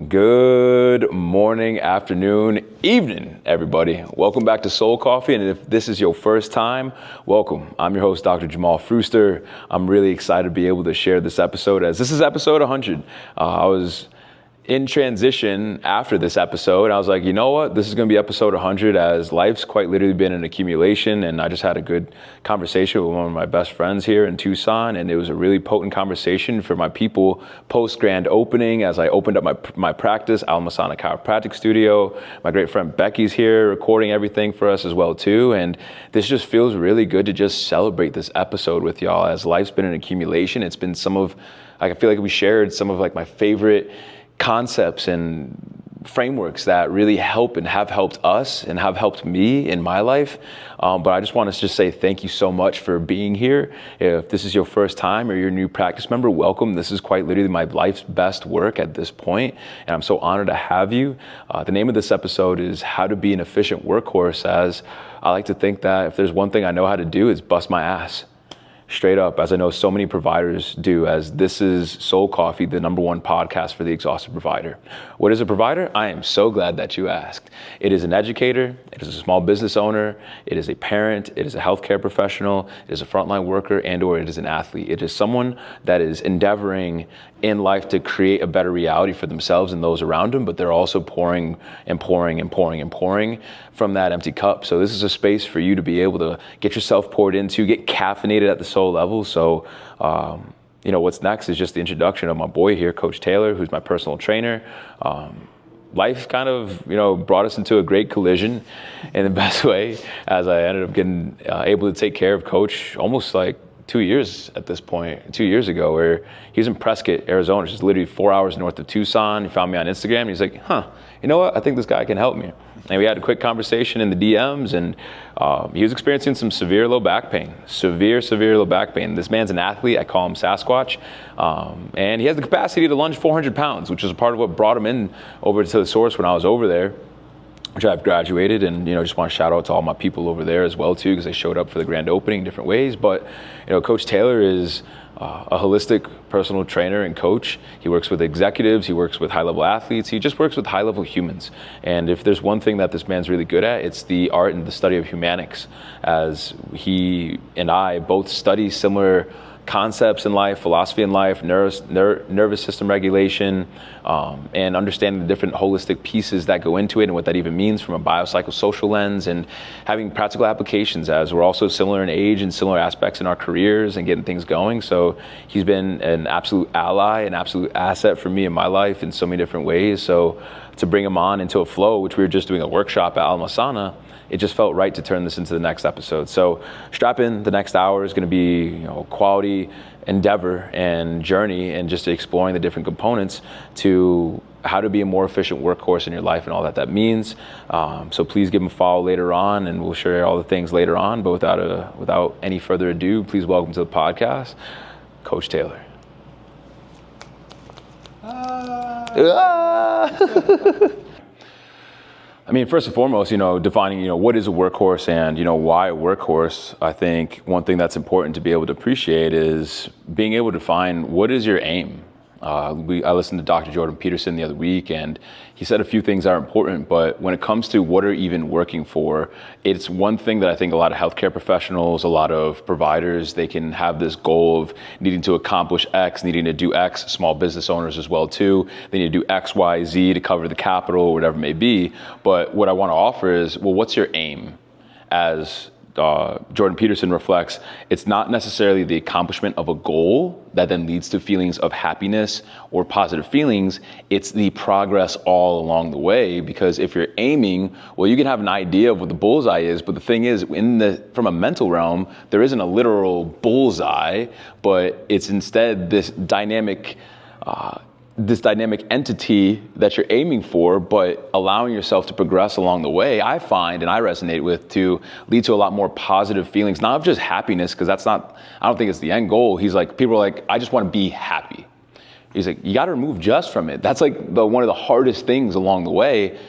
Good morning, afternoon, evening, everybody. Welcome back to Soul Coffee, and if this is your first time, welcome. I'm your host, Dr. Jamal Früster. I'm really excited to be able to share this episode, as this is episode 100. I was in transition after this episode. I was like, you know what? This is going to be episode 100, as life's quite literally been an accumulation. And I just had a good conversation with one of my best friends here in Tucson. And it was a really potent conversation for my people post grand opening, as I opened up my practice, Al Masana Chiropractic Studio. My great friend Becky's here recording everything for us as well too. And this just feels really good to just celebrate this episode with y'all, as life's been an accumulation. It's been I feel like we shared some of my favorite concepts and frameworks that really help and have helped us and have helped me in my life. But I just want to just say thank you so much for being here. If this is your first time or you're a new practice member, welcome. This is quite literally my life's best work at this point, and I'm so honored to have you. The name of this episode is How to Be an Efficient Workhorse, as I like to think that if there's one thing I know how to do, it's bust my ass. Straight up, as I know so many providers do, as this is Soul Coffee, the #1 podcast for the exhausted provider. What is a provider? I am so glad that you asked. It is an educator, it is a small business owner, it is a parent, it is a healthcare professional, it is a frontline worker, and or it is an athlete. It is someone that is endeavoring in life to create a better reality for themselves and those around them, but they're also pouring and pouring and pouring and pouring from that empty cup. So this is a space for you to be able to get yourself poured into, get caffeinated at the soul level. So, what's next is just the introduction of my boy here, Coach Taylor, who's my personal trainer. Life kind of, brought us into a great collision in the best way, as I ended up getting able to take care of Coach almost like 2 years at this point, 2 years ago, where he's in Prescott, Arizona, which is literally 4 hours north of Tucson. He found me on Instagram, and he's like, you know what? I think this guy can help me. And we had a quick conversation in the DMs, and he was experiencing some severe low back pain, severe low back pain. This man's an athlete. I call him Sasquatch. And he has the capacity to lunge 400 pounds, which is a part of what brought him in over to the source when I was over there, which I've graduated, and just want to shout out to all my people over there as well too, because they showed up for the grand opening in different ways. But Coach Taylor is a holistic personal trainer and coach. He works with executives, he works with high-level athletes, he just works with high-level humans. And if there's one thing that this man's really good at, it's the art and the study of humanics, as he and I both study similar concepts in life, philosophy in life, nervous system regulation, and understanding the different holistic pieces that go into it and what that even means from a biopsychosocial lens, and having practical applications, as we're also similar in age and similar aspects in our careers and getting things going. So he's been an absolute ally, an absolute asset for me in my life in so many different ways. So to bring him on into a flow, which we were just doing a workshop at Al Masana, it just felt right to turn this into the next episode. So strap in, the next hour is going to be quality endeavor and journey, and just exploring the different components to how to be a more efficient workhorse in your life and all that means. So please give him a follow later on, and we'll share all the things later on. But without any further ado, please welcome to the podcast, Coach Taylor. I mean, first and foremost, defining, what is a workhorse and, why a workhorse. I think one thing that's important to be able to appreciate is being able to find what is your aim. I listened to Dr. Jordan Peterson the other week, and he said a few things that are important, but when it comes to what are even working for, it's one thing that I think a lot of healthcare professionals, a lot of providers, they can have this goal of needing to accomplish X, needing to do X, small business owners as well too. They need to do X, Y, Z to cover the capital or whatever it may be. But what I want to offer is, well, what's your aim? As Jordan Peterson reflects, it's not necessarily the accomplishment of a goal that then leads to feelings of happiness or positive feelings. It's the progress all along the way, because if you're aiming, well, you can have an idea of what the bullseye is, but the thing is, from a mental realm, there isn't a literal bullseye, but it's instead this dynamic entity that you're aiming for, but allowing yourself to progress along the way, I find, and I resonate with, to lead to a lot more positive feelings, not of just happiness, because I don't think it's the end goal. He's like, people are like, I just want to be happy. He's like, you got to remove just from it. That's like one of the hardest things along the way.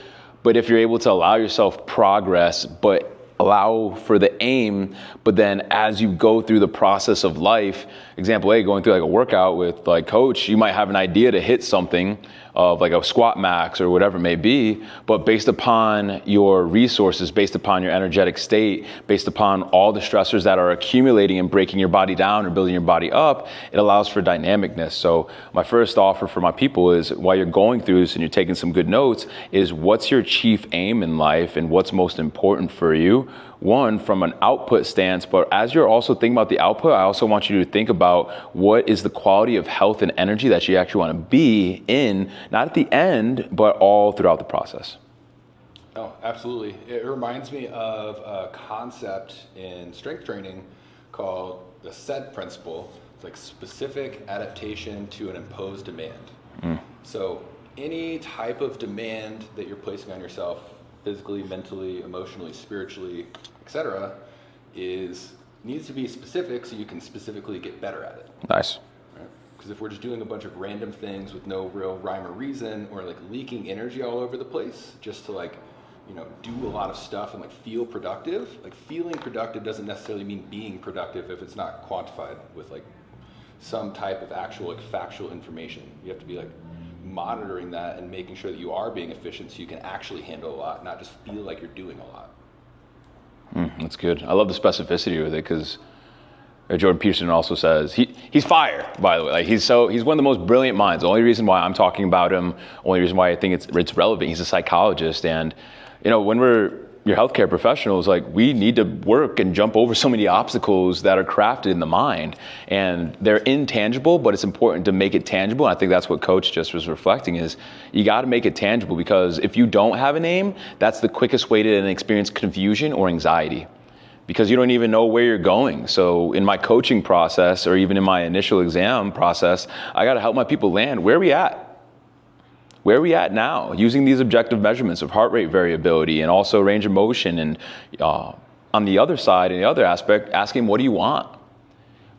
But if you're able to allow yourself progress, but allow for the aim, but then as you go through the process of life, example A, going through like a workout with like coach, you might have an idea to hit something of like a squat max or whatever it may be, but based upon your resources, based upon your energetic state, based upon all the stressors that are accumulating and breaking your body down or building your body up, it allows for dynamicness. So my first offer for my people is, while you're going through this and you're taking some good notes, is what's your chief aim in life and what's most important for you? One, from an output stance, but as you're also thinking about the output, I also want you to think about what is the quality of health and energy that you actually want to be in, not at the end, but all throughout the process. Oh, absolutely. It reminds me of a concept in strength training called the SAID principle. It's like specific adaptation to an imposed demand. So any type of demand that you're placing on yourself, physically, mentally, emotionally, spiritually, etc., needs to be specific so you can specifically get better at it. Nice. Because if we're just doing a bunch of random things with no real rhyme or reason, or like leaking energy all over the place just to like, do a lot of stuff and like feel productive, like feeling productive doesn't necessarily mean being productive if it's not quantified with like some type of actual like factual information. You have to be like monitoring that and making sure that you are being efficient so you can actually handle a lot, not just feel like you're doing a lot. That's good. I love the specificity with it, because Jordan Peterson also says he's fire, by the way. Like he's one of the most brilliant minds. The only reason why I'm talking about him, only reason why I think it's relevant, he's a psychologist, and when we're your healthcare professionals, like we need to work and jump over so many obstacles that are crafted in the mind, and they're intangible, but it's important to make it tangible. And I think that's what Coach just was reflecting, is you got to make it tangible, because if you don't have a name, that's the quickest way to experience confusion or anxiety, because you don't even know where you're going. So in my coaching process, or even in my initial exam process, I got to help my people land. Where are we at? Where are we at now? Using these objective measurements of heart rate variability and also range of motion. And on the other side, in the other aspect, asking, what do you want?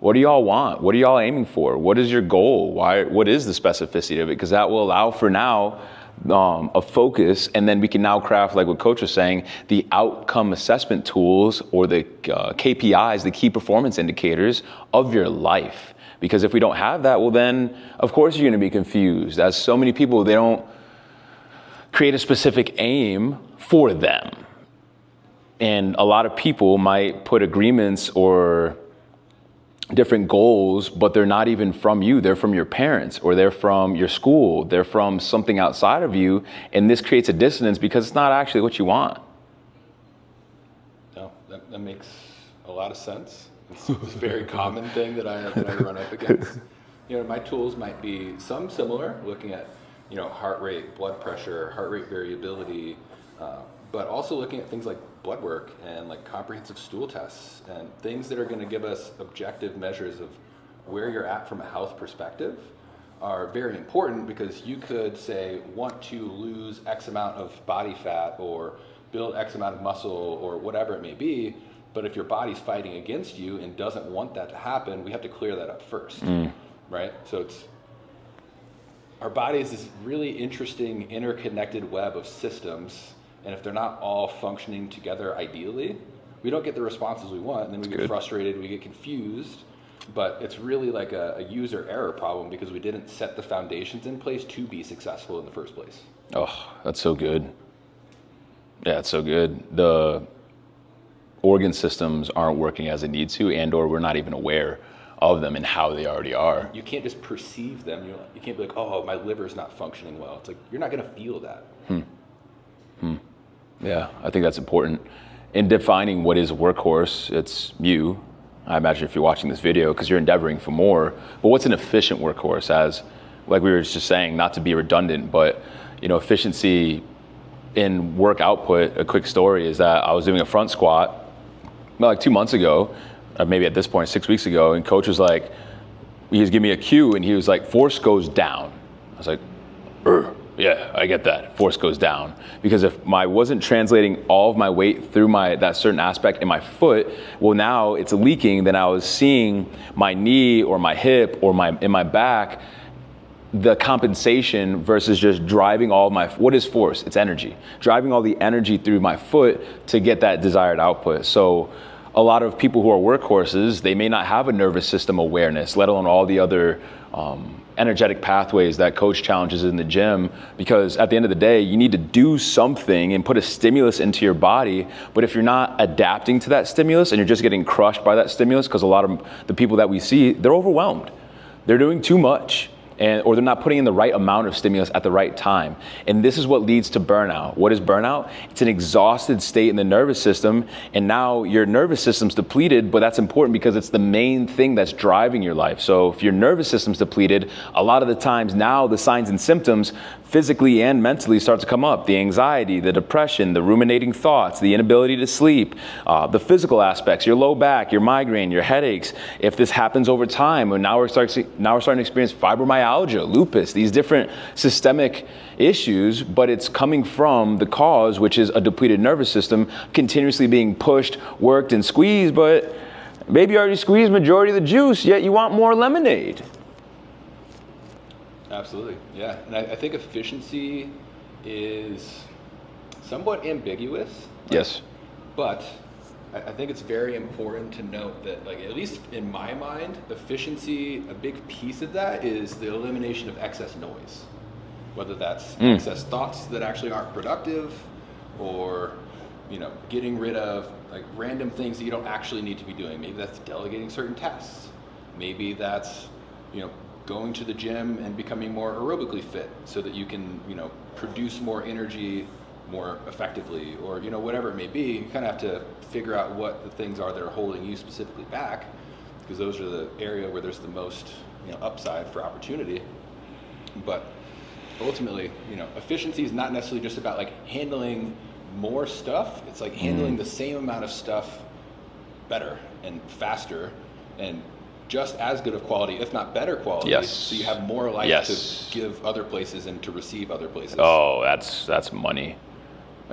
What do y'all want? What are y'all aiming for? What is your goal? What is the specificity of it? Because that will allow for now a focus, and then we can now craft, like what Coach was saying, the outcome assessment tools, or the KPIs, the key performance indicators of your life. Because if we don't have that, well then, of course you're gonna be confused. As so many people, they don't create a specific aim for them. And a lot of people might put agreements or different goals, but they're not even from you. They're from your parents, or they're from your school. They're from something outside of you. And this creates a dissonance because it's not actually what you want. No, that makes a lot of sense. It's a very common thing that I run up against. My tools might be some similar, looking at, heart rate, blood pressure, heart rate variability, but also looking at things like blood work and like comprehensive stool tests and things that are going to give us objective measures of where you're at from a health perspective are very important, because you could say want to lose X amount of body fat or build X amount of muscle or whatever it may be. But if your body's fighting against you and doesn't want that to happen, we have to clear that up first, right? So our body is this really interesting interconnected web of systems, and if they're not all functioning together ideally, we don't get the responses we want, and then we get frustrated, we get confused. But it's really like a user error problem, because we didn't set the foundations in place to be successful in the first place. Oh, that's so good. Yeah, it's so good. The organ systems aren't working as they need to, and or we're not even aware of them and how they already are. You can't just perceive them. You can't be like, oh, my liver's not functioning well. It's like, you're not going to feel that. Yeah, I think that's important. In defining what is a workhorse, it's you. I imagine if you're watching this video, because you're endeavoring for more. But what's an efficient workhorse? As like we were just saying, not to be redundant, but efficiency in work output. A quick story is that I was doing a front squat like 2 months ago, or maybe at this point 6 weeks ago, and Coach was like, he was giving me a cue, and he was like, force goes down. I was like, yeah, I get that. Force goes down. Because if I wasn't translating all of my weight through that certain aspect in my foot, well, now it's leaking. Then I was seeing my knee or my hip or in my back, the compensation versus just driving all my, what is force? It's energy. Driving all the energy through my foot to get that desired output. So a lot of people who are workhorses, they may not have a nervous system awareness, let alone all the other energetic pathways that coach challenges in the gym, because at the end of the day, you need to do something and put a stimulus into your body. But if you're not adapting to that stimulus and you're just getting crushed by that stimulus, because a lot of the people that we see, they're overwhelmed. They're doing too much. Or they're not putting in the right amount of stimulus at the right time. And this is what leads to burnout. What is burnout? It's an exhausted state in the nervous system, and now your nervous system's depleted, but that's important because it's the main thing that's driving your life. So if your nervous system's depleted, a lot of the times now the signs and symptoms physically and mentally start to come up. The anxiety, the depression, the ruminating thoughts, the inability to sleep, the physical aspects, your low back, your migraine, your headaches. If this happens over time, and now we're starting to experience fibromyalgia, lupus, these different systemic issues, but it's coming from the cause, which is a depleted nervous system continuously being pushed, worked, and squeezed, but maybe you already squeezed majority of the juice, yet you want more lemonade. Absolutely, yeah. And I think efficiency is somewhat ambiguous. Yes. But I think it's very important to note that, like, at least in my mind, efficiency, a big piece of that is the elimination of excess noise. Whether that's excess thoughts that actually aren't productive, or, getting rid of like random things that you don't actually need to be doing. Maybe that's delegating certain tasks. Maybe that's, going to the gym and becoming more aerobically fit so that you can, produce more energy more effectively, or whatever it may be. You kind of have to figure out what the things are that are holding you specifically back, because those are the area where there's the most upside for opportunity. But ultimately, efficiency is not necessarily just about like handling more stuff. It's like handling the same amount of stuff better and faster and just as good of quality, if not better quality. Yes. So you have more life Yes. to give other places and to receive other places. Oh, that's money.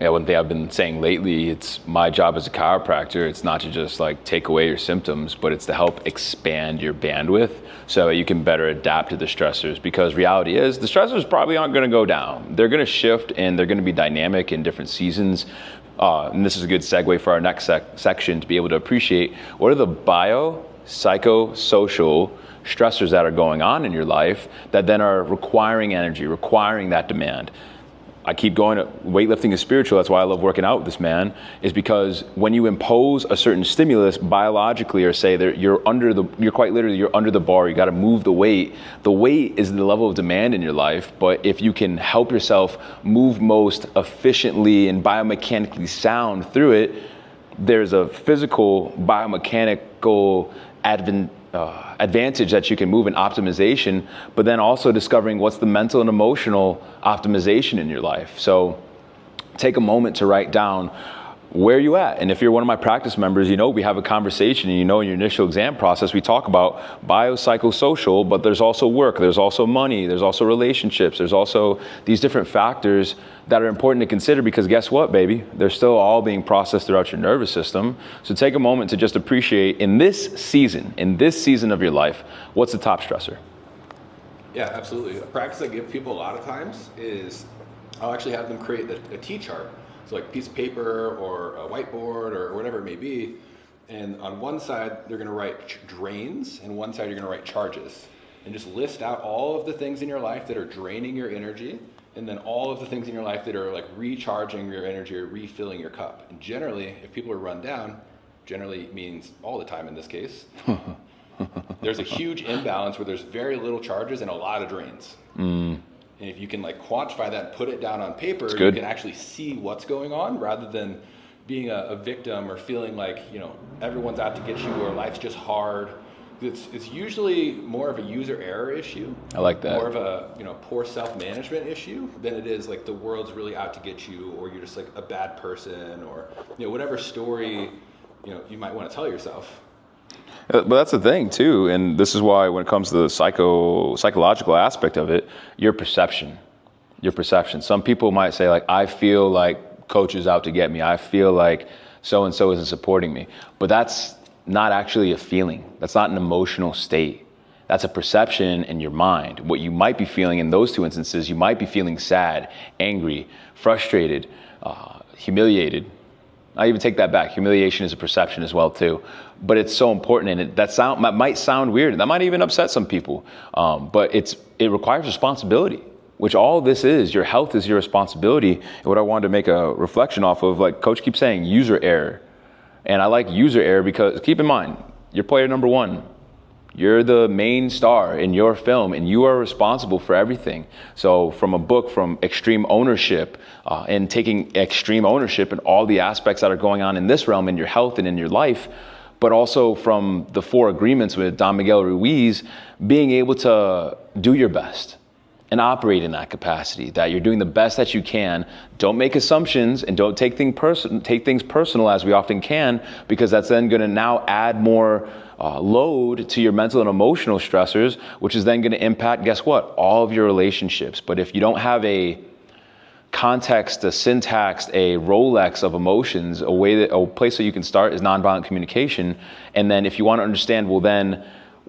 Yeah, one thing I've been saying lately, it's my job as a chiropractor, it's not to just like take away your symptoms, but it's to help expand your bandwidth so you can better adapt to the stressors. Because reality is, the stressors probably aren't gonna go down. They're gonna shift and they're gonna be dynamic in different seasons. And this is a good segue for our next section to be able to appreciate what are the psychosocial stressors that are going on in your life that then are requiring energy, requiring that demand. I keep going, weightlifting is spiritual. That's why I love working out with this man, is because when you impose a certain stimulus biologically, or say that you're under the bar, you got to move the weight. The weight is the level of demand in your life. But if you can help yourself move most efficiently and biomechanically sound through it, there's a physical biomechanical advantage that you can move in optimization, but then also discovering what's the mental and emotional optimization in your life. So take a moment to write down where you at. And if you're one of my practice members, we have a conversation, and in your initial exam process, we talk about biopsychosocial, but there's also work, there's also money, there's also relationships, there's also these different factors that are important to consider, because guess what, baby? They're still all being processed throughout your nervous system. So take a moment to just appreciate in this season of your life, what's the top stressor? Yeah, absolutely. A practice I give people a lot of times is I'll actually have them create a T-chart. So like a piece of paper or a whiteboard or whatever it may be. And on one side, they're gonna write drains, and one side you're gonna write charges. And just list out all of the things in your life that are draining your energy, and then all of the things in your life that are like recharging your energy or refilling your cup. And generally, if people are run down, generally means all the time in this case, there's a huge imbalance where there's very little charges and a lot of drains. And if you can like quantify that and put it down on paper, you can actually see what's going on, rather than being a victim or feeling like, everyone's out to get you, or life's just hard. It's usually more of a user error issue. I like that. More of a poor self-management issue than it is like the world's really out to get you, or you're just like a bad person, or whatever story you might want to tell yourself. But that's the thing too, and this is why when it comes to the psychological aspect of it, your perception. Some people might say like, I feel like coach is out to get me. I feel like so-and-so isn't supporting me. But that's not actually a feeling. That's not an emotional state. That's a perception in your mind. What you might be feeling in those two instances, you might be feeling sad, angry, frustrated, humiliated, I even take that back. Humiliation is a perception as well too, but it's so important, and that might sound weird, and that might even upset some people. But it requires responsibility, which all this is. Your health is your responsibility. And what I wanted to make a reflection off of, like Coach keeps saying, user error, and I like user error because keep in mind, you're player number one. You're the main star in your film, and you are responsible for everything. So from a book, from extreme ownership, and taking extreme ownership in all the aspects that are going on in this realm, in your health and in your life, but also from the 4 agreements with Don Miguel Ruiz, being able to do your best and operate in that capacity, that you're doing the best that you can. Don't make assumptions and don't take things personal as we often can, because that's then gonna now add more load to your mental and emotional stressors, which is then gonna impact, guess what? All of your relationships. But if you don't have a context, a syntax, a Rolex of emotions, a place that you can start is nonviolent communication. And then if you wanna understand,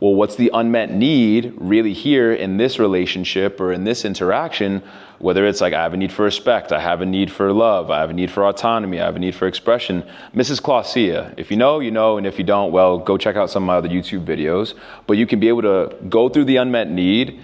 well, what's the unmet need really here in this relationship or in this interaction? Whether it's like, I have a need for respect, I have a need for love, I have a need for autonomy, I have a need for expression. Mrs. Clausia, if you know, you know, and if you don't, well, go check out some of my other YouTube videos. But you can be able to go through the unmet need,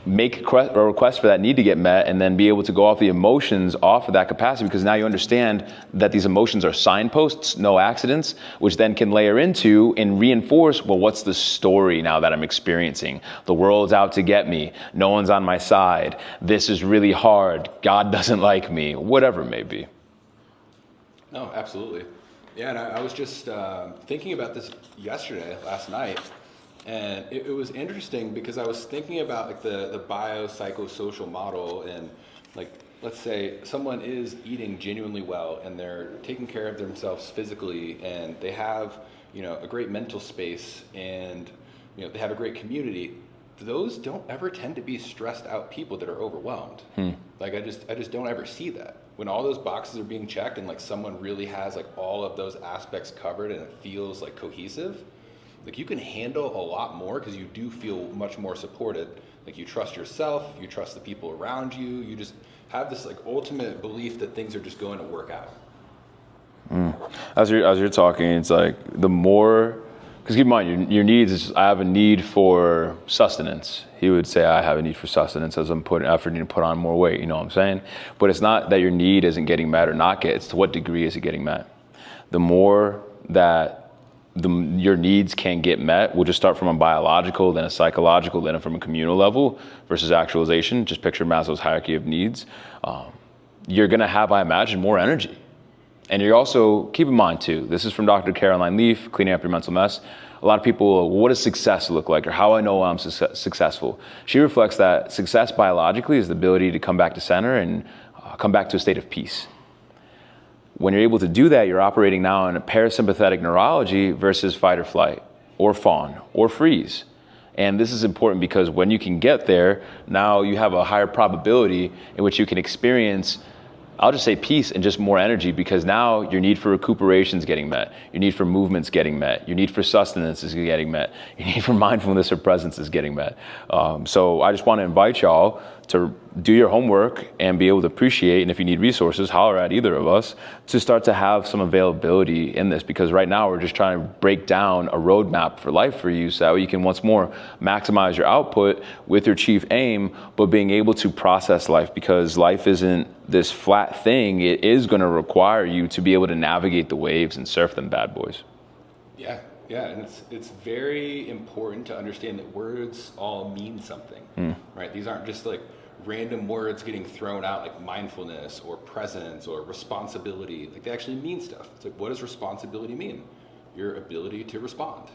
make a request for that need to get met, and then be able to go off the emotions off of that capacity, because now you understand that these emotions are signposts, no accidents, which then can layer into and reinforce, well, what's the story now that I'm experiencing? The world's out to get me. No one's on my side. This is really hard. God doesn't like me. Whatever it may be. No, absolutely. Yeah, and I was just thinking about this last night. And it was interesting because I was thinking about like the biopsychosocial model, and like, let's say someone is eating genuinely well and they're taking care of themselves physically, and they have, you know, a great mental space, and, you know, they have a great community. Those don't ever tend to be stressed out people that are overwhelmed. Like I just don't ever see that. When all those boxes are being checked and like someone really has like all of those aspects covered and it feels like cohesive, like you can handle a lot more because you do feel much more supported. Like you trust yourself, you trust the people around you, you just have this like ultimate belief that things are just going to work out. As you're talking, it's like the more, because keep in mind your needs is, I have a need for sustenance. He would say, I have a need for sustenance as I'm putting effort to put on more weight, you know what I'm saying? But it's not that your need isn't getting met or not get, it's to what degree is it getting met. The more that your needs can get met, we'll just start from a biological, then a psychological, then from a communal level versus actualization. Just picture Maslow's hierarchy of needs. You're gonna have, I imagine, more energy. And you're also, keep in mind too, this is from Dr. Caroline Leaf, Cleaning Up Your Mental Mess. A lot of people, what does success look like, or how I know I'm successful? She reflects that success biologically is the ability to come back to center and come back to a state of peace. When you're able to do that, you're operating now in a parasympathetic neurology versus fight or flight, or fawn, or freeze. And this is important because when you can get there, now you have a higher probability in which you can experience, I'll just say peace and just more energy, because now your need for recuperation is getting met, your need for movement's getting met, your need for sustenance is getting met, your need for mindfulness or presence is getting met. So I just want to invite y'all to do your homework and be able to appreciate, and if you need resources, holler at either of us, to start to have some availability in this, because right now we're just trying to break down a roadmap for life for you, so that way you can once more maximize your output with your chief aim, but being able to process life, because life isn't this flat thing. It is going to require you to be able to navigate the waves and surf them bad boys. Yeah, and it's very important to understand that words all mean something, right? These aren't just like random words getting thrown out, like mindfulness or presence or responsibility. Like they actually mean stuff. It's like, what does responsibility mean? Your ability to respond.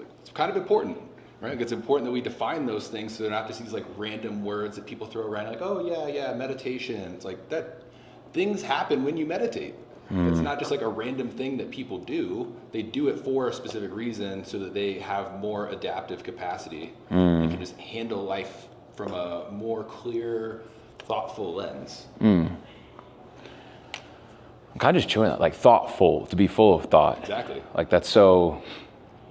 It's kind of important, right? Like it's important that we define those things so they're not just these like random words that people throw around, like, oh yeah, meditation. It's like that things happen when you meditate. It's not just like a random thing that people do. They do it for a specific reason so that they have more adaptive capacity and can just handle life from a more clear, thoughtful lens. I'm kind of just chewing that, like thoughtful, to be full of thought. Exactly. Like that's so...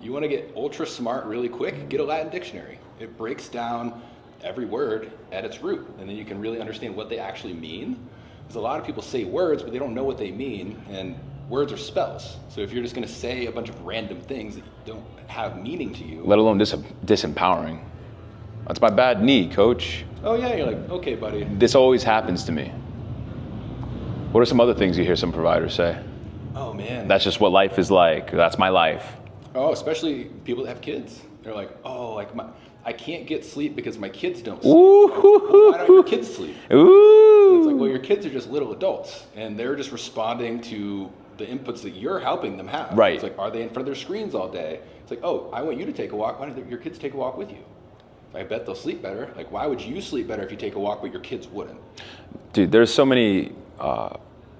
You want to get ultra smart really quick, get a Latin dictionary. It breaks down every word at its root, and then you can really understand what they actually mean. is a lot of people say words, but they don't know what they mean, and words are spells. So if you're just going to say a bunch of random things that don't have meaning to you, let alone disempowering. That's my bad knee, coach. Oh yeah, you're like, okay, buddy. This always happens to me. What are some other things you hear some providers say? Oh man. That's just what life is like. That's my life. Oh, especially people that have kids. They're like, oh, like I can't get sleep because my kids don't sleep. Ooh. Well, why don't your kids sleep? Ooh. It's like, well, your kids are just little adults, and they're just responding to the inputs that you're helping them have. Right. It's like, are they in front of their screens all day? It's like, oh, I want you to take a walk. Why don't your kids take a walk with you? I bet they'll sleep better. Like, why would you sleep better if you take a walk, but your kids wouldn't? Dude, there's so many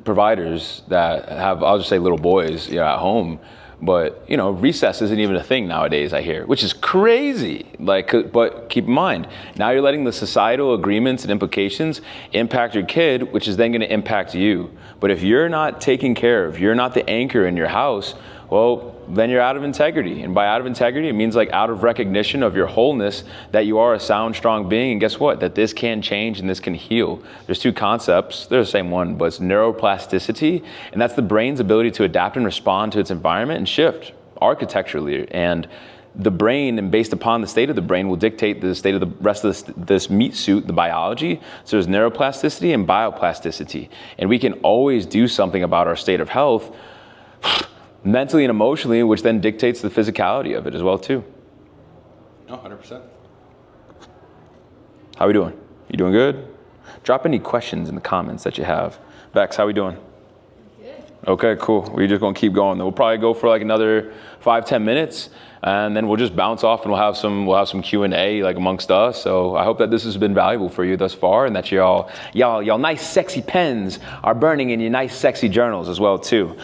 providers that have, I'll just say little boys, at home, but recess isn't even a thing nowadays, I hear, which is crazy. But keep in mind, now you're letting the societal agreements and implications impact your kid, which is then going to impact you. But if you're not taken care of, you're not the anchor in your house, well, then you're out of integrity. And by out of integrity, it means like out of recognition of your wholeness, that you are a sound, strong being. And guess what? That this can change and this can heal. There's two concepts. They're the same one, but it's neuroplasticity. And that's the brain's ability to adapt and respond to its environment and shift architecturally. And the brain, and based upon the state of the brain, will dictate the state of the rest of this meat suit, the biology. So there's neuroplasticity and bioplasticity. And we can always do something about our state of health mentally and emotionally, which then dictates the physicality of it as well too. No, 100%. How we doing? You doing good? Drop any questions in the comments that you have. Bex, how we doing? Good. Okay, cool. We're just gonna keep going. We'll probably go for like another 5-10 minutes, and then we'll just bounce off and we'll have some Q&A like amongst us. So I hope that this has been valuable for you thus far, and that y'all nice sexy pens are burning in your nice sexy journals as well too.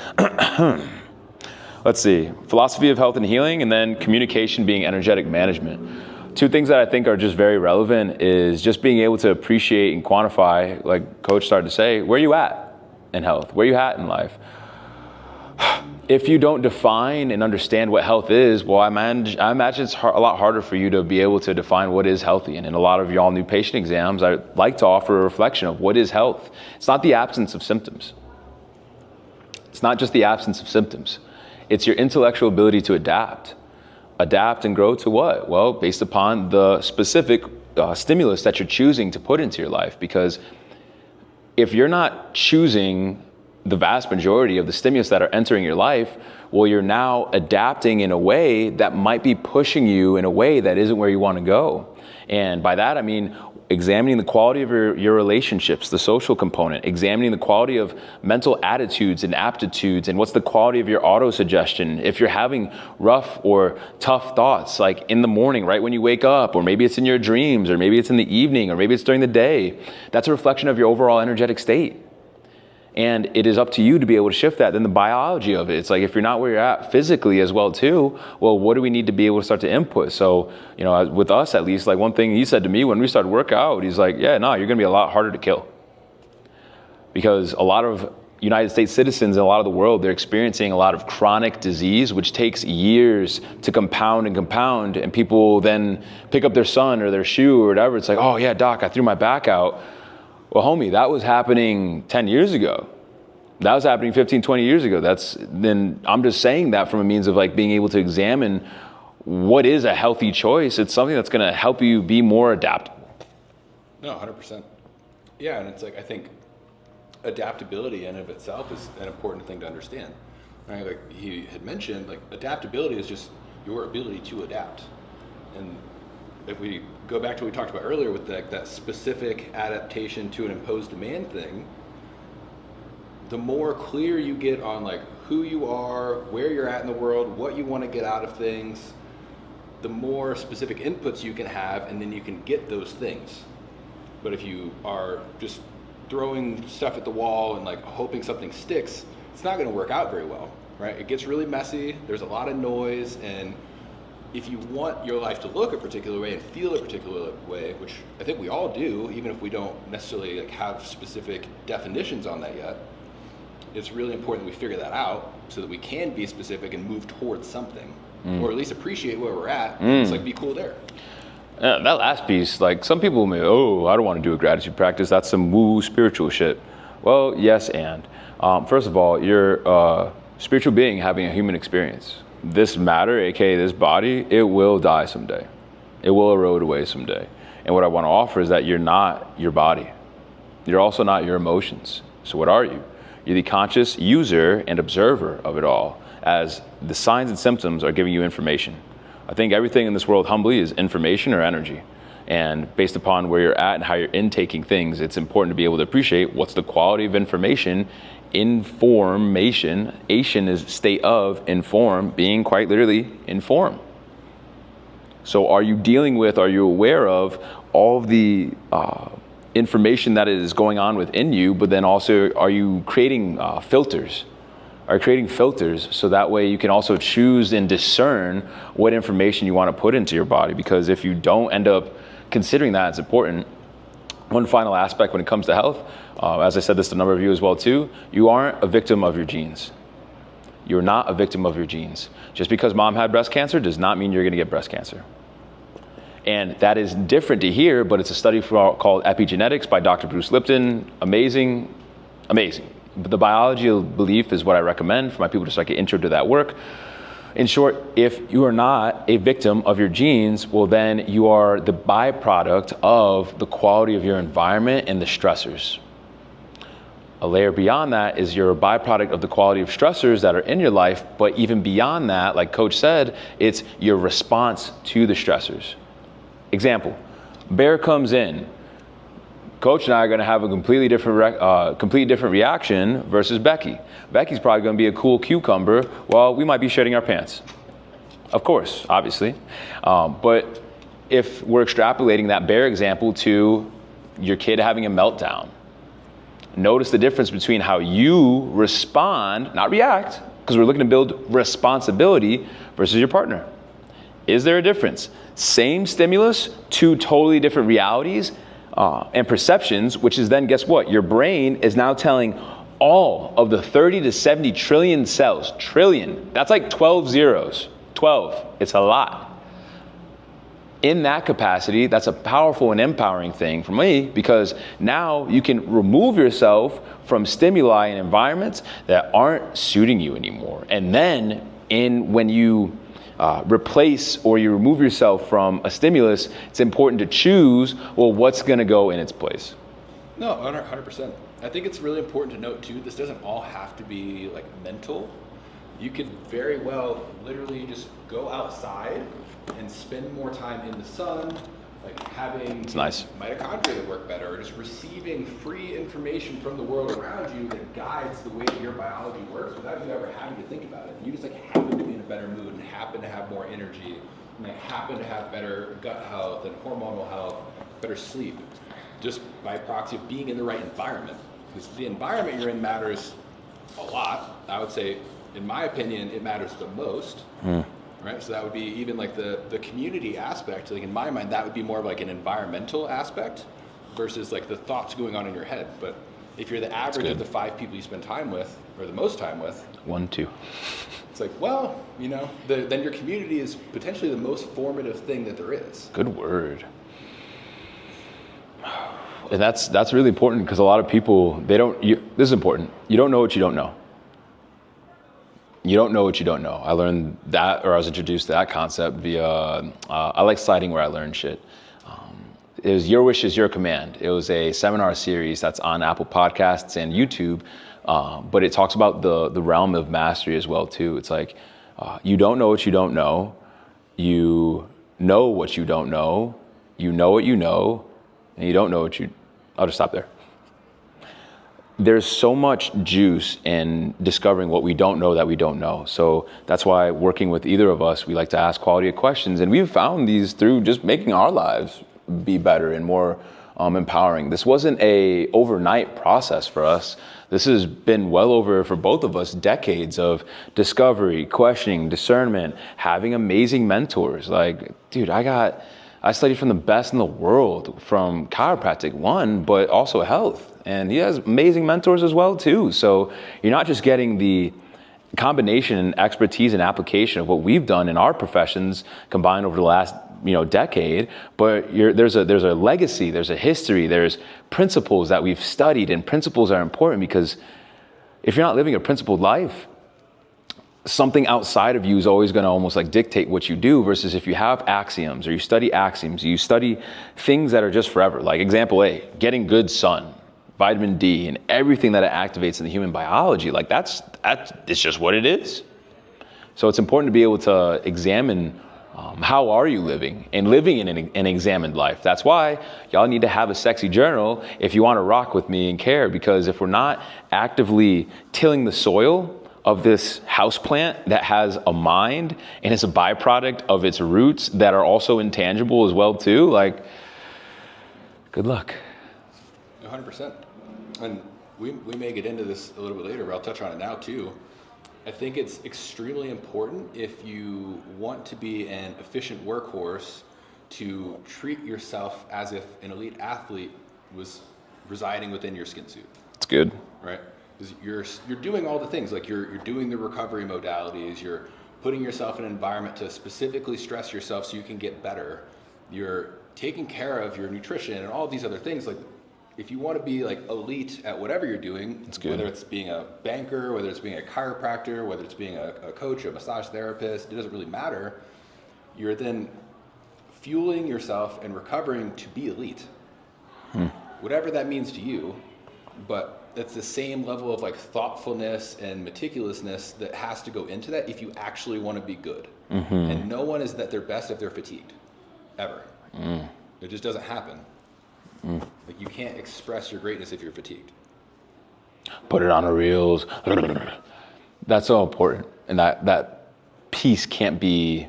Let's see, philosophy of health and healing, and then communication being energetic management. Two things that I think are just very relevant is just being able to appreciate and quantify, like Coach started to say, where you at in health, where you at in life. If you don't define and understand what health is, well, I imagine it's a lot harder for you to be able to define what is healthy. And in a lot of y'all new patient exams, I like to offer a reflection of what is health. It's not the absence of symptoms. It's not just the absence of symptoms. It's your intellectual ability to adapt and grow to what? Well, based upon the specific stimulus that you're choosing to put into your life. Because if you're not choosing the vast majority of the stimulus that are entering your life, well, you're now adapting in a way that might be pushing you in a way that isn't where you want to go. And by that, I mean examining the quality of your relationships, the social component, examining the quality of mental attitudes and aptitudes, and what's the quality of your auto-suggestion. If you're having rough or tough thoughts, like in the morning, right when you wake up, or maybe it's in your dreams, or maybe it's in the evening, or maybe it's during the day, that's a reflection of your overall energetic state. And it is up to you to be able to shift that. Then the biology of it, it's like if you're not where you're at physically as well too, well, what do we need to be able to start to input? So, with us at least, like one thing he said to me when we started work out, he's like, yeah, no, you're gonna be a lot harder to kill. Because a lot of United States citizens in a lot of the world, they're experiencing a lot of chronic disease, which takes years to compound, and people then pick up their son or their shoe or whatever. It's like, oh yeah, doc, I threw my back out. Well, homie, that was happening 10 years ago. That was happening 15, 20 years ago. Then I'm just saying that from a means of like being able to examine what is a healthy choice. It's something that's going to help you be more adaptable. No, 100%. Yeah, and it's like, I think adaptability in and of itself is an important thing to understand. Right? Like he had mentioned, like adaptability is just your ability to adapt. And if we go back to what we talked about earlier with that specific adaptation to an imposed demand thing, the more clear you get on like who you are, where you're at in the world, what you want to get out of things, the more specific inputs you can have, and then you can get those things. But if you are just throwing stuff at the wall and like hoping something sticks, it's not going to work out very well, right? It gets really messy, there's a lot of noise, and if you want your life to look a particular way and feel a particular way, which I think we all do, even if we don't necessarily like have specific definitions on that yet, it's really important that we figure that out so that we can be specific and move towards something, or at least appreciate where we're at. It's like, be cool there. That last piece, like some people may, I don't want to do a gratitude practice. That's some woo spiritual shit. Well, yes, and first of all, you're a spiritual being having a human experience. This matter, aka this body, it will die someday. It will erode away someday. And what I want to offer is that you're not your body. You're also not your emotions. So what are you? You're the conscious user and observer of it all, as the signs and symptoms are giving you information. I think everything in this world humbly is information or energy. And based upon where you're at and how you're intaking things, it's important to be able to appreciate what's the quality of information. Information, Asian is state of, inform, being quite literally inform. So are you dealing with, are you aware of all of the information that is going on within you, but then also are you creating filters? Are creating filters so that way you can also choose and discern what information you want to put into your body? Because if you don't end up considering that, it's important. One final aspect when it comes to health, as I said this to a number of you as well too, you aren't a victim of your genes. You're not a victim of your genes. Just because mom had breast cancer does not mean you're going to get breast cancer. And that is different to hear, but it's a study called epigenetics by Dr. Bruce Lipton. Amazing, amazing. But the biology of belief is what I recommend for my people, just like an intro to that work. In short, if you are not a victim of your genes, well then you are the byproduct of the quality of your environment and the stressors. A layer beyond that is you're a byproduct of the quality of stressors that are in your life, but even beyond that, like Coach said, it's your response to the stressors. Example, bear comes in. Coach and I are going to have a completely different reaction versus Becky. Becky's probably going to be a cool cucumber while we might be shitting our pants. Of course, obviously. But if we're extrapolating that bear example to your kid having a meltdown, notice the difference between how you respond, not react, because we're looking to build responsibility, versus your partner. Is there a difference? Same stimulus, two totally different realities and perceptions, which is then, guess what? Your brain is now telling all of the 30 to 70 trillion cells, trillion, that's like 12 zeros, 12, it's a lot. In that capacity, that's a powerful and empowering thing for me, because now you can remove yourself from stimuli and environments that aren't suiting you anymore. And then when you replace or you remove yourself from a stimulus, it's important to choose, well, what's gonna go in its place? No, 100%. I think it's really important to note too, this doesn't all have to be like mental. You could very well literally just go outside and spend more time in the sun, like having mitochondria that work better, or just receiving free information from the world around you that guides the way that your biology works without you ever having to think about it. You just like happen to be in a better mood and happen to have more energy and like happen to have better gut health and hormonal health, better sleep, just by proxy of being in the right environment. Because the environment you're in matters a lot. I would say, in my opinion, it matters the most. Right, so that would be even like the community aspect. Like in my mind, that would be more of like an environmental aspect versus like the thoughts going on in your head. But if you're the average of the 5 people you spend time with, or the most time with, 1, 2. It's like, well, you know, then your community is potentially the most formative thing that there is. Good word. And that's really important, because a lot of people, this is important. You don't know what you don't know. You don't know what you don't know. I learned that, or I was introduced to that concept via, I like citing where I learned shit. It was Your Wish is Your Command. It was a seminar series that's on Apple Podcasts and YouTube, but it talks about the realm of mastery as well too. It's like, you don't know what you don't know. You know what you don't know. You know what you know, and you don't know what I'll just stop there. There's so much juice in discovering what we don't know that we don't know. So that's why working with either of us, we like to ask quality of questions. And we've found these through just making our lives be better and more empowering. This wasn't a overnight process for us. This has been well over, for both of us, decades of discovery, questioning, discernment, having amazing mentors. Like, dude, I studied from the best in the world, from chiropractic, one, but also health. And he has amazing mentors as well too. So you're not just getting the combination and expertise and application of what we've done in our professions combined over the last decade, but there's a legacy, there's a history, there's principles that we've studied, and principles are important because if you're not living a principled life, something outside of you is always going to almost like dictate what you do, versus if you have axioms or you study things that are just forever. Like example A, getting good sun, vitamin D, and everything that it activates in the human biology. Like it's just what it is. So it's important to be able to examine how are you living, and living in an examined life. That's why y'all need to have a sexy journal if you want to rock with me and care, because if we're not actively tilling the soil of this house plant that has a mind and it's a byproduct of its roots that are also intangible as well too, like, good luck. 100%. And we may get into this a little bit later, but I'll touch on it now too. I think it's extremely important, if you want to be an efficient workhorse, to treat yourself as if an elite athlete was residing within your skin suit. It's good. Right? Because you're doing all the things, like you're doing the recovery modalities, you're putting yourself in an environment to specifically stress yourself so you can get better. You're taking care of your nutrition and all these other things. Like, if you want to be like elite at whatever you're doing, whether it's being a banker, whether it's being a chiropractor, whether it's being a coach, a massage therapist, it doesn't really matter. You're then fueling yourself and recovering to be elite. Whatever that means to you, but it's the same level of like thoughtfulness and meticulousness that has to go into that if you actually want to be good. And no one is at their best if they're fatigued, ever. It just doesn't happen. Like, you can't express your greatness if you're fatigued. Put it on the reels. That's so important. And that piece can't be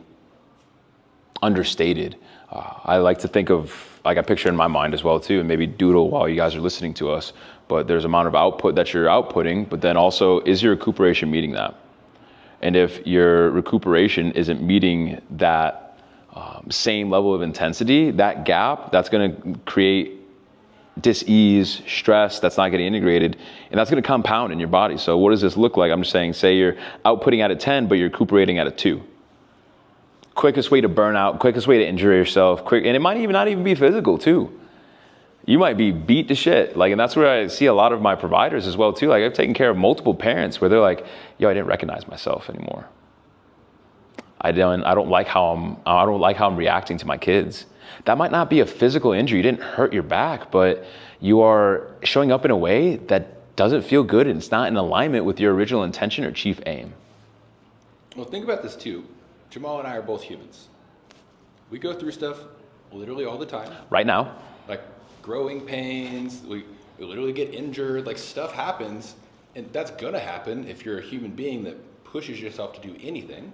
understated. I like to think of, like, a picture in my mind as well too, and maybe doodle while you guys are listening to us. But there's amount of output that you're outputting, but then also, is your recuperation meeting that? And if your recuperation isn't meeting that same level of intensity, that gap, that's going to create dis-ease, stress that's not getting integrated, and that's going to compound in your body. So what does this look like? I'm just saying, say you're outputting at a 10, but you're recuperating at a 2. Quickest way to burn out, quickest way to injure yourself, and it might even not even be physical too. You might be beat to shit. Like, and that's where I see a lot of my providers as well too. Like, I've taken care of multiple parents where they're like, yo, I didn't recognize myself anymore. I don't like how I'm reacting to my kids. That might not be a physical injury. You didn't hurt your back, but you are showing up in a way that doesn't feel good, and it's not in alignment with your original intention or chief aim. Well, think about this too. Jamal and I are both humans. We go through stuff literally all the time. Right now. Like growing pains, we literally get injured, like stuff happens, and that's gonna happen if you're a human being that pushes yourself to do anything.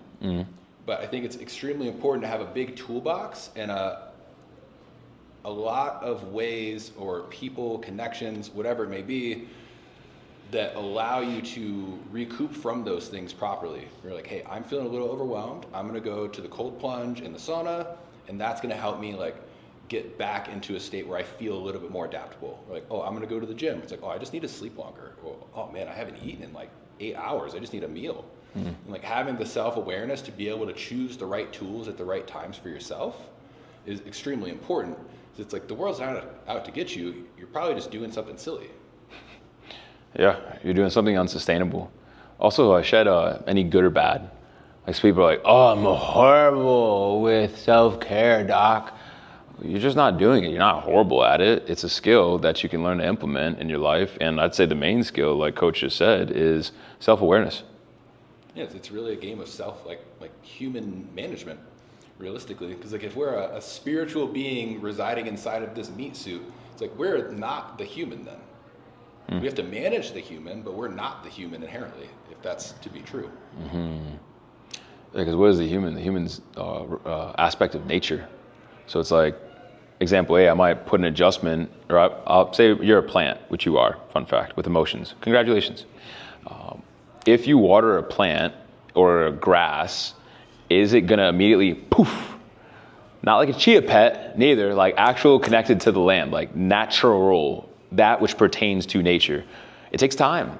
But I think it's extremely important to have a big toolbox and a lot of ways, or people, connections, whatever it may be, that allow you to recoup from those things properly. You're like, hey, I'm feeling a little overwhelmed. I'm gonna go to the cold plunge in the sauna, and that's gonna help me like get back into a state where I feel a little bit more adaptable. Or like, oh, I'm gonna go to the gym. It's like, oh, I just need to sleep longer. Or, oh man, I haven't eaten in like 8 hours. I just need a meal. And like, having the self-awareness to be able to choose the right tools at the right times for yourself is extremely important. It's like, the world's not out to get you. You're probably just doing something silly. Yeah, you're doing something unsustainable. Also, shed any good or bad. Like, some people are like, oh, I'm horrible with self-care, doc. You're just not doing it. You're not horrible at it. It's a skill that you can learn to implement in your life. And I'd say the main skill, like Coach just said, is self-awareness. Yeah, it's really a game of self, like human management, realistically. Because like, if we're a spiritual being residing inside of this meat suit, it's like, we're not the human then. We have to manage the human, but we're not the human inherently, if that's to be true. Because what is the human? The human's aspect of nature. So it's like, example A, I might put an adjustment, or I'll say you're a plant, which you are, fun fact, with emotions. Congratulations. If you water a plant or a grass, is it gonna immediately poof? Not like a chia pet, neither, like actual connected to the land, like natural, that which pertains to nature. It takes time.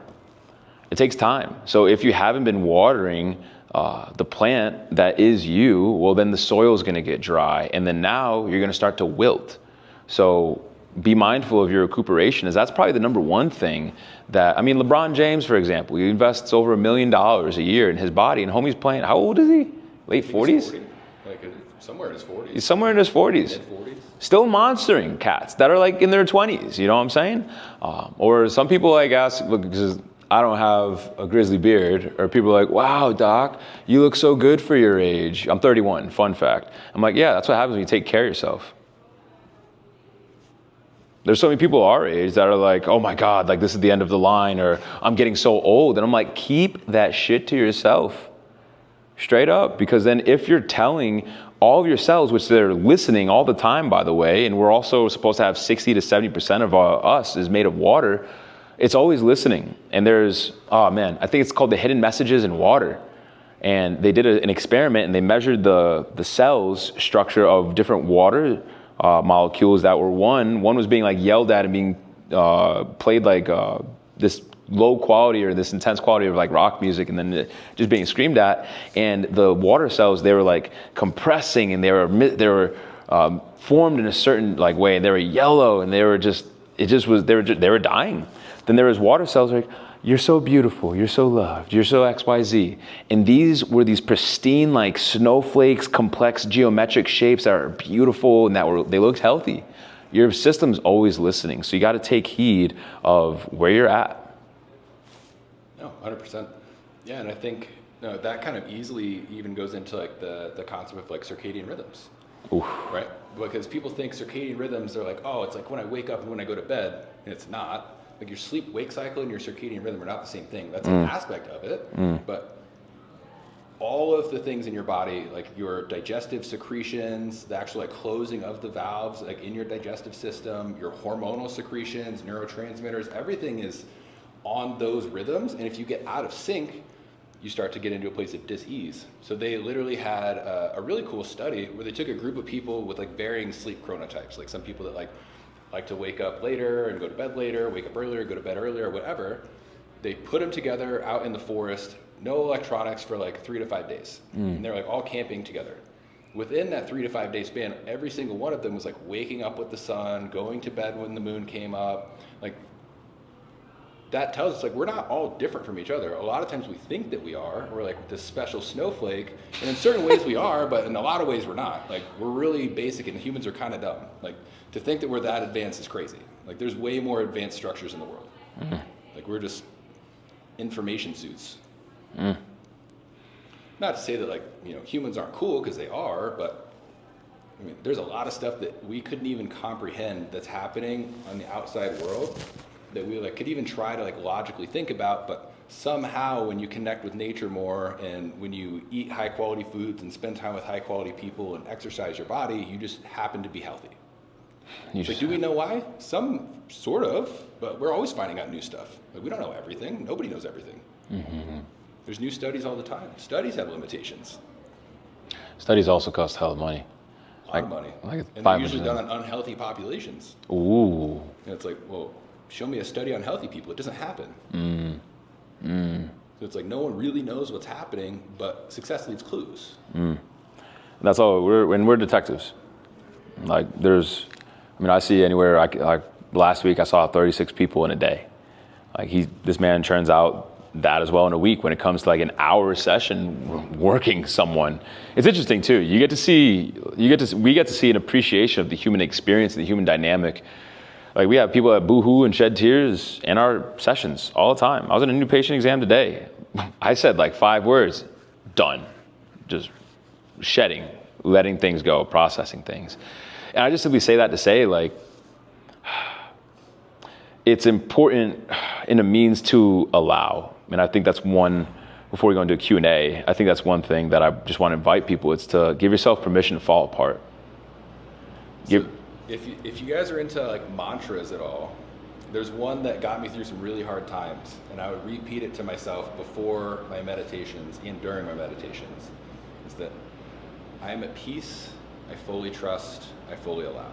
It takes time. So if you haven't been watering the plant that is you, well, then the soil is going to get dry, and then now you're going to start to wilt. So be mindful of your recuperation, as that's probably the number one thing that, I mean, LeBron James, for example, he invests over $1 million a year in his body, and homie's playing, how old is he? Late 40s? 40. Like somewhere in his 40s. He's somewhere in his 40s. Mid-40s. Still monstering cats that are like in their 20s, you know what I'm saying? Or some people like ask, look, because I don't have a grizzly beard, or people are like, wow, doc, you look so good for your age. I'm 31, fun fact. I'm like, yeah, that's what happens when you take care of yourself. There's so many people our age that are like, oh my God, like this is the end of the line, or I'm getting so old. And I'm like, keep that shit to yourself. Straight up. Because then if you're telling all of your cells, which they're listening all the time, by the way, and we're also supposed to have 60 to 70% of us is made of water, it's always listening. And there's, oh man, I think it's called the hidden messages in water. And they did an experiment, and they measured the cells structure of different water molecules that were one was being like yelled at and being played like this low quality or this intense quality of like rock music, and then just being screamed at. And the water cells, they were like compressing, and they were formed in a certain like way, and they were yellow, and they were dying. Then there was water cells like, you're so beautiful, you're so loved, you're so XYZ. And these were these pristine, like snowflakes, complex geometric shapes that are beautiful and they looked healthy. Your system's always listening. So you got to take heed of where you're at. No, 100%. Yeah, and I think that kind of easily even goes into like the concept of like circadian rhythms. Oof. Right? Because people think circadian rhythms are like, oh, it's like when I wake up and when I go to bed, and it's not. Like your sleep-wake cycle and your circadian rhythm are not the same thing. That's an aspect of it, but all of the things in your body, like your digestive secretions, the actual like closing of the valves, like in your digestive system, your hormonal secretions, neurotransmitters, everything is on those rhythms. And if you get out of sync, you start to get into a place of dis-ease. So they literally had a really cool study where they took a group of people with like varying sleep chronotypes, like some people that like to wake up later and go to bed later, wake up earlier, go to bed earlier, whatever. They put them together out in the forest, no electronics for like 3 to 5 days. And they're like all camping together. Within that 3 to 5 day span, every single one of them was like waking up with the sun, going to bed when the moon came up. Like that tells us like we're not all different from each other. A lot of times we think that we are. We're like this special snowflake. And in certain ways we are, but in a lot of ways we're not. Like we're really basic, and humans are kind of dumb. Like to think that we're that advanced is crazy. Like there's way more advanced structures in the world. Like we're just information suits. Not to say that like, humans aren't cool, because they are, but I mean, there's a lot of stuff that we couldn't even comprehend that's happening on the outside world that we like could even try to like logically think about, but somehow when you connect with nature more, and when you eat high quality foods and spend time with high quality people and exercise your body, you just happen to be healthy. Like, do we know why? Some sort of, but we're always finding out new stuff. Like, we don't know everything. Nobody knows everything. There's new studies all the time. Studies have limitations. Studies also cost a hell of money. A lot of money. Like and they're usually done on unhealthy populations. Ooh. And it's like, well, show me a study on healthy people. It doesn't happen. So it's like no one really knows what's happening, but success leaves clues. That's all. We're detectives. Like I see anywhere. Like last week, I saw 36 people in a day. Like this man turns out that as well in a week when it comes to like an hour session working someone. It's interesting too. We get to see an appreciation of the human experience, the human dynamic. Like we have people that boo-hoo and shed tears in our sessions all the time. I was in a new patient exam today. I said like 5 words, done. Just shedding, letting things go, processing things. And I just simply say that to say like, it's important in a means to allow. And I think that's one, before we go into a Q&A, I think that's one thing that I just want to invite people. It's to give yourself permission to fall apart. So if you guys are into like mantras at all, there's one that got me through some really hard times, and I would repeat it to myself before my meditations and during my meditations. Is that I am at peace, I fully trust, I fully allow.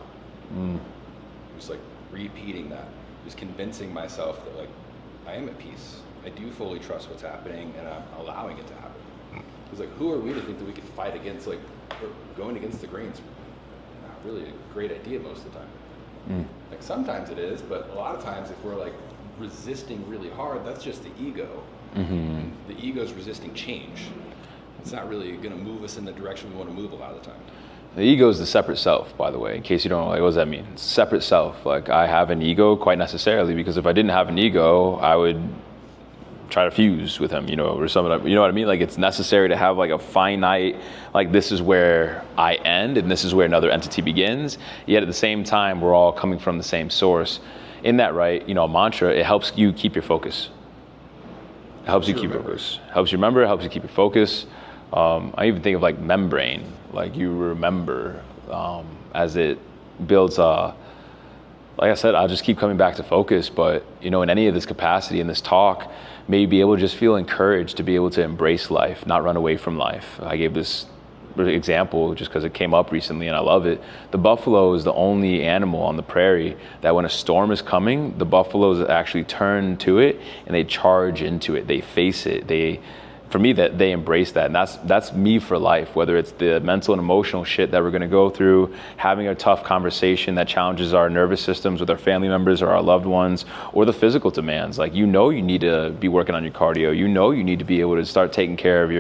Just like repeating that, just convincing myself that like I am at peace. I do fully trust what's happening, and I'm allowing it to happen. Because like, who are we to think that we can fight against, like, going against the grain's not really a great idea most of the time. Like sometimes it is, but a lot of times if we're like resisting really hard, that's just the ego. The ego's resisting change. It's not really going to move us in the direction we want to move a lot of the time. The ego is the separate self, by the way, in case you don't know, like, what does that mean? It's separate self. Like, I have an ego quite necessarily, because if I didn't have an ego, I would try to fuse with him, or something, you know what I mean? Like, it's necessary to have like a finite, like, this is where I end and this is where another entity begins. Yet at the same time, we're all coming from the same source. In that, right, a mantra, it helps you keep your focus. It helps you keep your focus. Helps you remember, it helps you keep your focus. I even think of like membrane, like you remember, as it builds, like I said, I'll just keep coming back to focus, but in any of this capacity, in this talk, maybe be able to just feel encouraged to be able to embrace life, not run away from life. I gave this example just because it came up recently and I love it. The buffalo is the only animal on the prairie that when a storm is coming, the buffaloes actually turn to it and they charge into it. They face it. For me, that they embrace that, and that's me for life. Whether it's the mental and emotional shit that we're going to go through, having a tough conversation that challenges our nervous systems with our family members or our loved ones, or the physical demands. Like, you need to be working on your cardio. You need to be able to start taking care of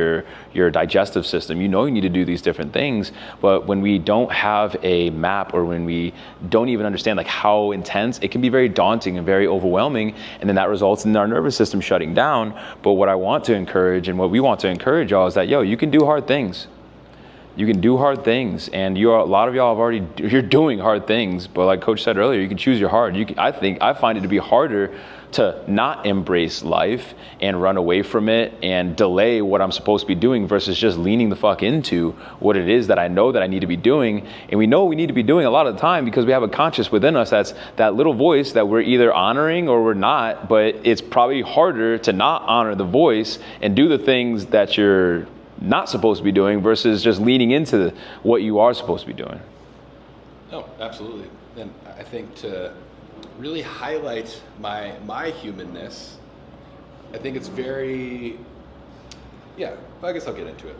your digestive system. You need to do these different things. But when we don't have a map, or when we don't even understand like how intense, it can be very daunting and very overwhelming, and then that results in our nervous system shutting down. But what I want to encourage, and what we want to encourage y'all, is that you can do hard things. You can do hard things, and a lot of y'all you're doing hard things. But like Coach said earlier, you can choose your hard. I find it to be harder to not embrace life and run away from it and delay what I'm supposed to be doing versus just leaning the fuck into what it is that I know that I need to be doing. And we know we need to be doing a lot of the time because we have a conscious within us that's that little voice that we're either honoring or we're not. But it's probably harder to not honor the voice and do the things that you're not supposed to be doing versus just leaning into what you are supposed to be doing. No, absolutely. And I think to really highlight my humanness, I think it's very, I guess I'll get into it.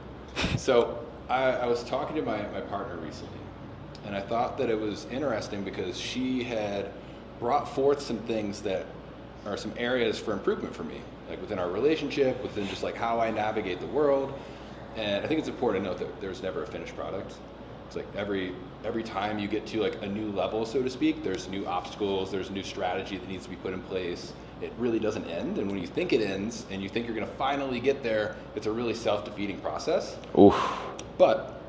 So I was talking to my partner recently, and I thought that it was interesting because she had brought forth some things that are some areas for improvement for me, like within our relationship, within just like how I navigate the world. And I think it's important to note that there's never a finished product. It's like every time you get to like a new level, so to speak, there's new obstacles, there's a new strategy that needs to be put in place. It really doesn't end. And when you think it ends and you think you're going to finally get there, it's a really self-defeating process. Oof. But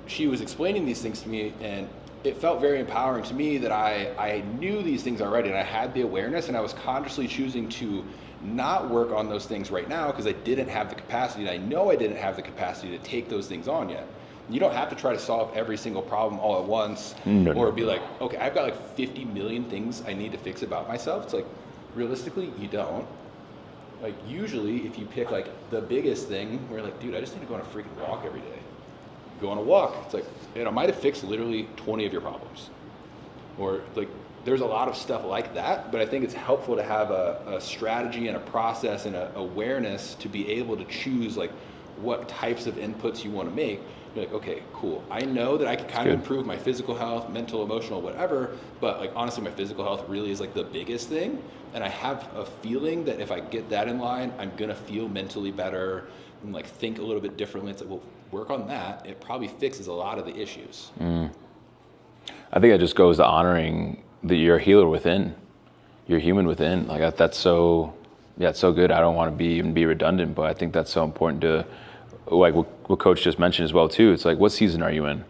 she was explaining these things to me, and it felt very empowering to me that I knew these things already, and I had the awareness, and I was consciously choosing to not work on those things right now because I didn't have the capacity, and I know I didn't have the capacity to take those things on yet. You don't have to try to solve every single problem all at once, or be like, okay, I've got like 50 million things I need to fix about myself. It's like, realistically, you don't. Like, usually if you pick like the biggest thing, where like, dude, I just need to go on a freaking walk every day. Go on a walk. It's like, I might have fixed literally 20 of your problems. Or like, there's a lot of stuff like that, but I think it's helpful to have a strategy and a process and an awareness to be able to choose like what types of inputs you want to make. You're like, okay, cool. I know that I can kind of improve my physical health, mental, emotional, whatever, but like honestly, my physical health really is like the biggest thing. And I have a feeling that if I get that in line, I'm gonna feel mentally better and like think a little bit differently. It's like, well, work on that. It probably fixes a lot of the issues. I think it just goes to honoring that you're a healer within, you're human within. Like that's so, it's so good. I don't want to even be redundant, but I think that's so important to, like what Coach just mentioned as well too. It's like, what season are you in?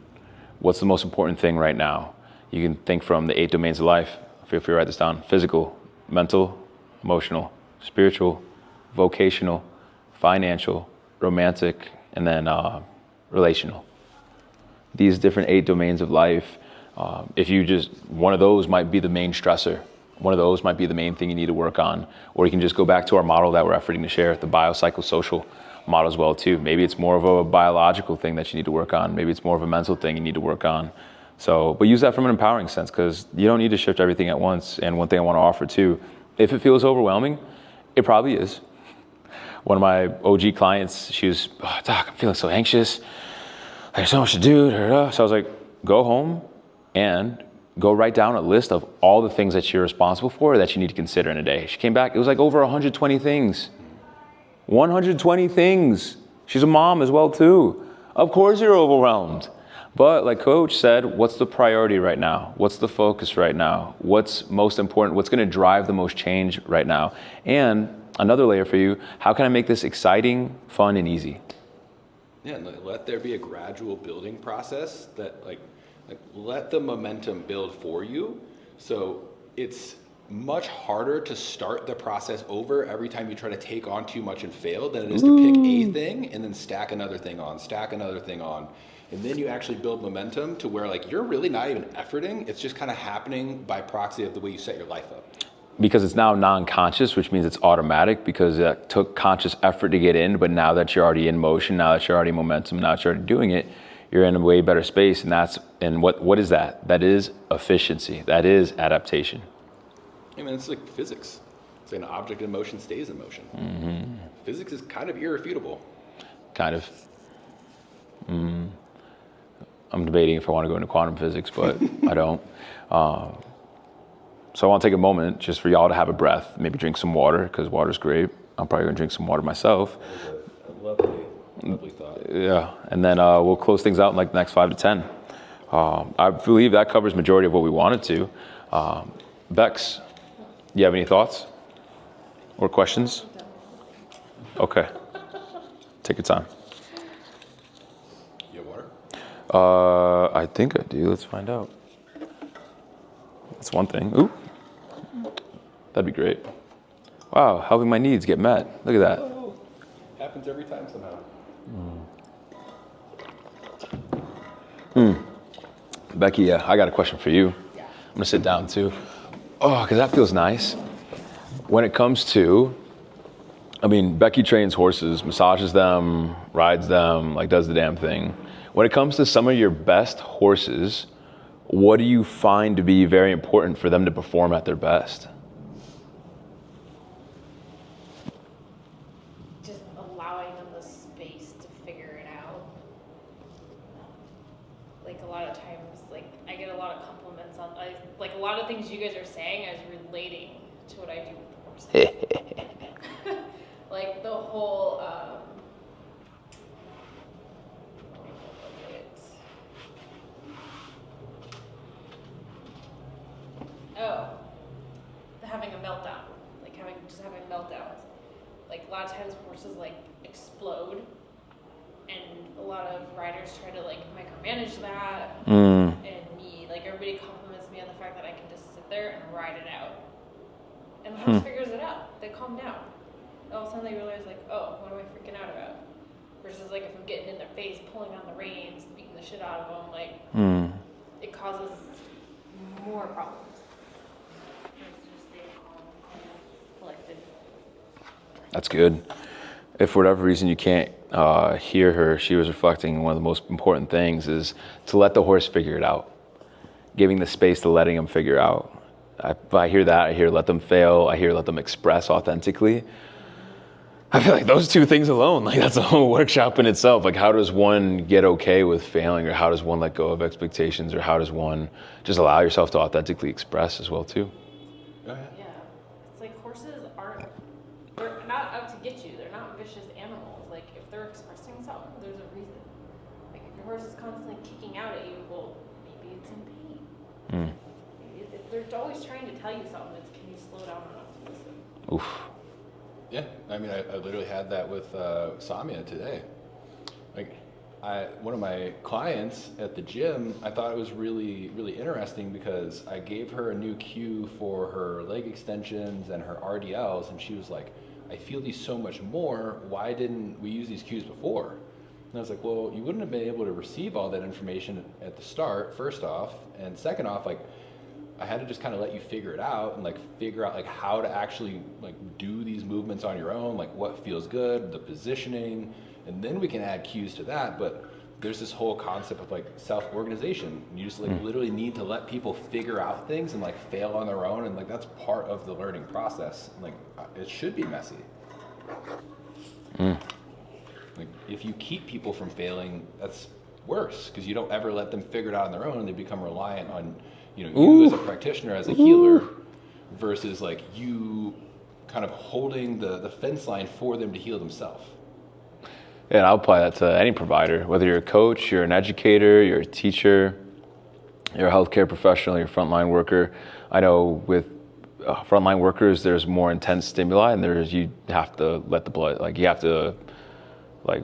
What's the most important thing right now? You can think from the 8 domains of life. Feel free to write this down: physical, mental, emotional, spiritual, vocational, financial, romantic, and then relational. These different 8 domains of life. If you just, one of those might be the main stressor. One of those might be the main thing you need to work on. Or you can just go back to our model that we're efforting to share, the biopsychosocial model as well too. Maybe it's more of a biological thing that you need to work on. Maybe it's more of a mental thing you need to work on. So, but use that from an empowering sense, because you don't need to shift everything at once. And one thing I want to offer too, if it feels overwhelming, it probably is. One of my OG clients, she was, oh, Doc, I'm feeling so anxious. There's so much to do. So I was like, go home and go write down a list of all the things that you're responsible for that you need to consider in a day. She came back, it was like over 120 things. 120 things. She's a mom as well too. Of course you're overwhelmed. But like Coach said, what's the priority right now? What's the focus right now? What's most important? What's gonna drive the most change right now? And another layer for you, how can I make this exciting, fun, and easy? Yeah, and let there be a gradual building process that like let the momentum build for you. So it's much harder to start the process over every time you try to take on too much and fail than it is to pick a thing and then stack another thing on, and then you actually build momentum to where like you're really not even efforting. It's just kind of happening by proxy of the way you set your life up. Because it's now non-conscious, which means it's automatic because it took conscious effort to get in, but now that you're already in motion, now that you're already momentum, now that you're already doing it, you're in a way better space. And what is that? That is efficiency. That is adaptation. I mean, it's like physics. It's an object in motion stays in motion. Mm-hmm. Physics is kind of irrefutable. Kind of. I'm debating if I want to go into quantum physics, but I don't. So I want to take a moment just for y'all to have a breath, maybe drink some water, because water's great. I'm probably going to drink some water myself. That was a lovely thought. Yeah, and then we'll close things out in like the next 5 to 10. I believe that covers majority of what we wanted to. Bex, you have any thoughts or questions? Okay, take your time. You have water? I think I do. Let's find out. That's one thing. Ooh, that'd be great. Wow, helping my needs get met. Look at that. Oh, happens every time somehow. Becky, yeah, I got a question for you. Yeah. I'm gonna sit down too. Oh, because that feels nice. When it comes to, I mean, Becky trains horses, massages them, rides them, like does the damn thing. When it comes to some of your best horses, what do you find to be very important for them to perform at their best? Just allowing them the space to figure it out. Like a lot of times, like I get a lot of compliments on, like a lot of things you guys are saying is relating to what I do with the horses. Like the whole, having a meltdown, like having meltdowns. Like a lot of times horses like explode, and a lot of riders try to like micromanage that. And me, like everybody compliments me on the fact that I can just sit there and ride it out. And the horse figures it out. They calm down. All of a sudden they realize like, oh, what am I freaking out about? Versus like if I'm getting in their face, pulling on the reins, beating the shit out of them, like it causes more problems. That's good. If for whatever reason you can't hear her, she was reflecting one of the most important things is to let the horse figure it out. Giving the space to letting them figure out. I hear that, I hear let them fail, I hear let them express authentically. I feel like those two things alone, like that's a whole workshop in itself. Like how does one get okay with failing, or how does one let go of expectations, or how does one just allow yourself to authentically express as well too? Oh, yeah. Yeah, it's like horses they're not out to get you. They're not vicious animals. Like if they're expressing something, there's a reason. Like if your horse is constantly kicking out at you, well, maybe it's in pain. They're always trying to tell you something. It's can you slow down enough to listen? Oof. Yeah, I mean, I literally had that with Samia today. Like, one of my clients at the gym, I thought it was really, really interesting because I gave her a new cue for her leg extensions and her RDLs, and she was like, I feel these so much more. Why didn't we use these cues before? And I was like, well, you wouldn't have been able to receive all that information at the start, first off, and second off, like, I had to just kind of let you figure it out and like figure out like how to actually like do these movements on your own, like what feels good, the positioning, and then we can add cues to that. But there's this whole concept of like self-organization. You just like literally need to let people figure out things and like fail on their own, and like that's part of the learning process. Like it should be messy. Like, if you keep people from failing, that's worse, because you don't ever let them figure it out on their own, and they become reliant on, you as a practitioner, as a healer, versus like you kind of holding the fence line for them to heal themselves. Yeah, and I'll apply that to any provider, whether you're a coach, you're an educator, you're a teacher, you're a healthcare professional, you're a frontline worker. I know with frontline workers, there's more intense stimuli, and you have to let the blood, like you have to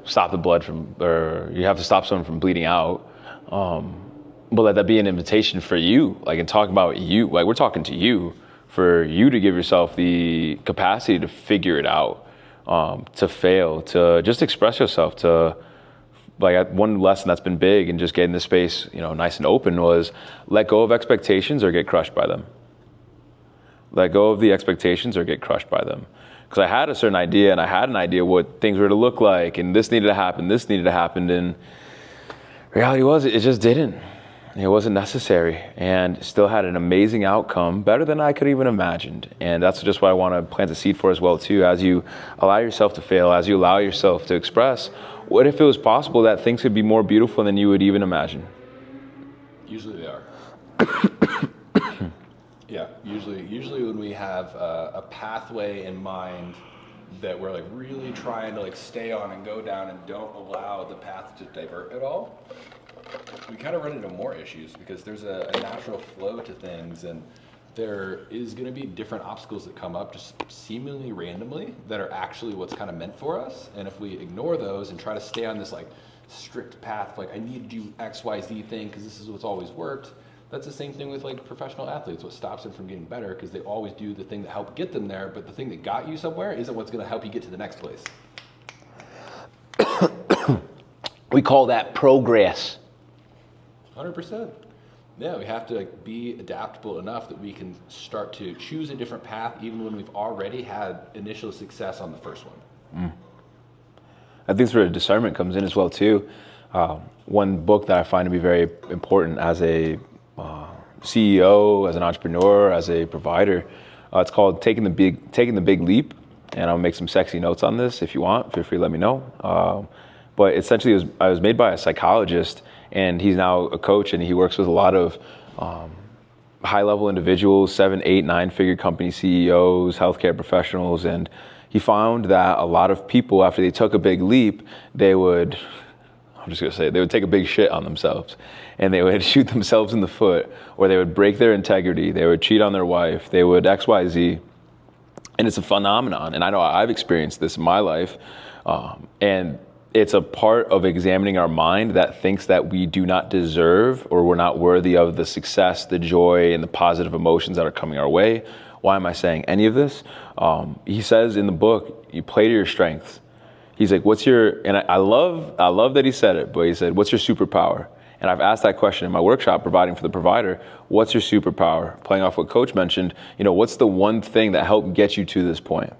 stop the blood from, or you have to stop someone from bleeding out. But let that be an invitation for you, like, and talk about you, like we're talking to you, for you to give yourself the capacity to figure it out, to fail, to just express yourself, to, like, one lesson that's been big and just getting the space, nice and open, was let go of expectations or get crushed by them. Let go of the expectations or get crushed by them. Because I had a certain idea, and I had an idea what things were to look like, and this needed to happen, and reality was it just didn't. It wasn't necessary, and still had an amazing outcome, better than I could even imagined. And that's just what I want to plant a seed for as well too. As you allow yourself to fail, as you allow yourself to express, what if it was possible that things could be more beautiful than you would even imagine? Usually they are. Yeah, usually when we have a pathway in mind that we're like really trying to like stay on and go down and don't allow the path to divert at all, we kind of run into more issues, because there's a natural flow to things, and there is going to be different obstacles that come up just seemingly randomly that are actually what's kind of meant for us. And if we ignore those and try to stay on this like strict path, like I need to do X, Y, Z thing because this is what's always worked, that's the same thing with like professional athletes. What stops them from getting better, because they always do the thing that helped get them there, but the thing that got you somewhere isn't what's going to help you get to the next place. We call that progress. 100%. Yeah, we have to like be adaptable enough that we can start to choose a different path even when we've already had initial success on the first one. I think that's where discernment comes in as well too. One book that I find to be very important as a CEO, as an entrepreneur, as a provider, it's called Taking the Big Leap. And I'll make some sexy notes on this if you want. Feel free to let me know. But essentially, it was made by a psychologist, and he's now a coach, and he works with a lot of high-level individuals, 7, 8, 9-figure company CEOs, healthcare professionals, and he found that a lot of people, after they took a big leap, they would take a big shit on themselves, and they would shoot themselves in the foot, or they would break their integrity, they would cheat on their wife, they would X, Y, Z. And it's a phenomenon, and I know I've experienced this in my life, and it's a part of examining our mind that thinks that we do not deserve, or we're not worthy of the success, the joy, and the positive emotions that are coming our way. Why am I saying any of this? He says in the book, you play to your strengths. He's like, and I love that he said it, but he said, what's your superpower? And I've asked that question in my workshop, providing for the provider, what's your superpower? Playing off what Coach mentioned, what's the one thing that helped get you to this point?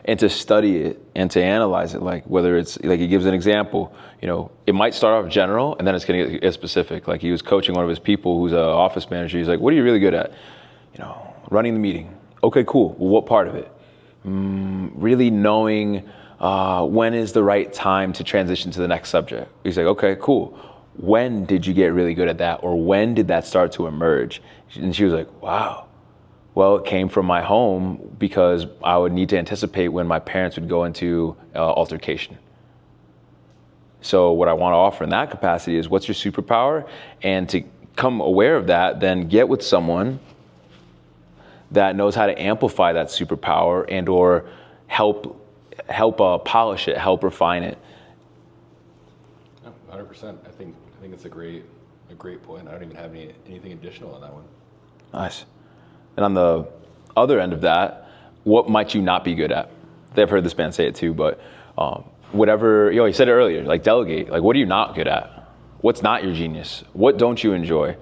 And to study it and to analyze it, like whether it's, like he gives an example, it might start off general and then it's going to get specific. Like he was coaching one of his people who's an office manager. He's like, what are you really good at? Running the meeting. Okay, cool. Well, what part of it? Really knowing when is the right time to transition to the next subject. He's like, okay, cool. When did you get really good at that? Or when did that start to emerge? And she was like, wow. Well, it came from my home, because I would need to anticipate when my parents would go into altercation. So what I want to offer in that capacity is, what's your superpower? And to become aware of that, then get with someone that knows how to amplify that superpower and or help polish it, help refine it. 100%. I think it's a great point. I don't even have anything additional on that one. Nice. And on the other end of that, what might you not be good at? I've heard this man say it too, but whatever, he said it earlier, like delegate. Like, what are you not good at? What's not your genius? What don't you enjoy?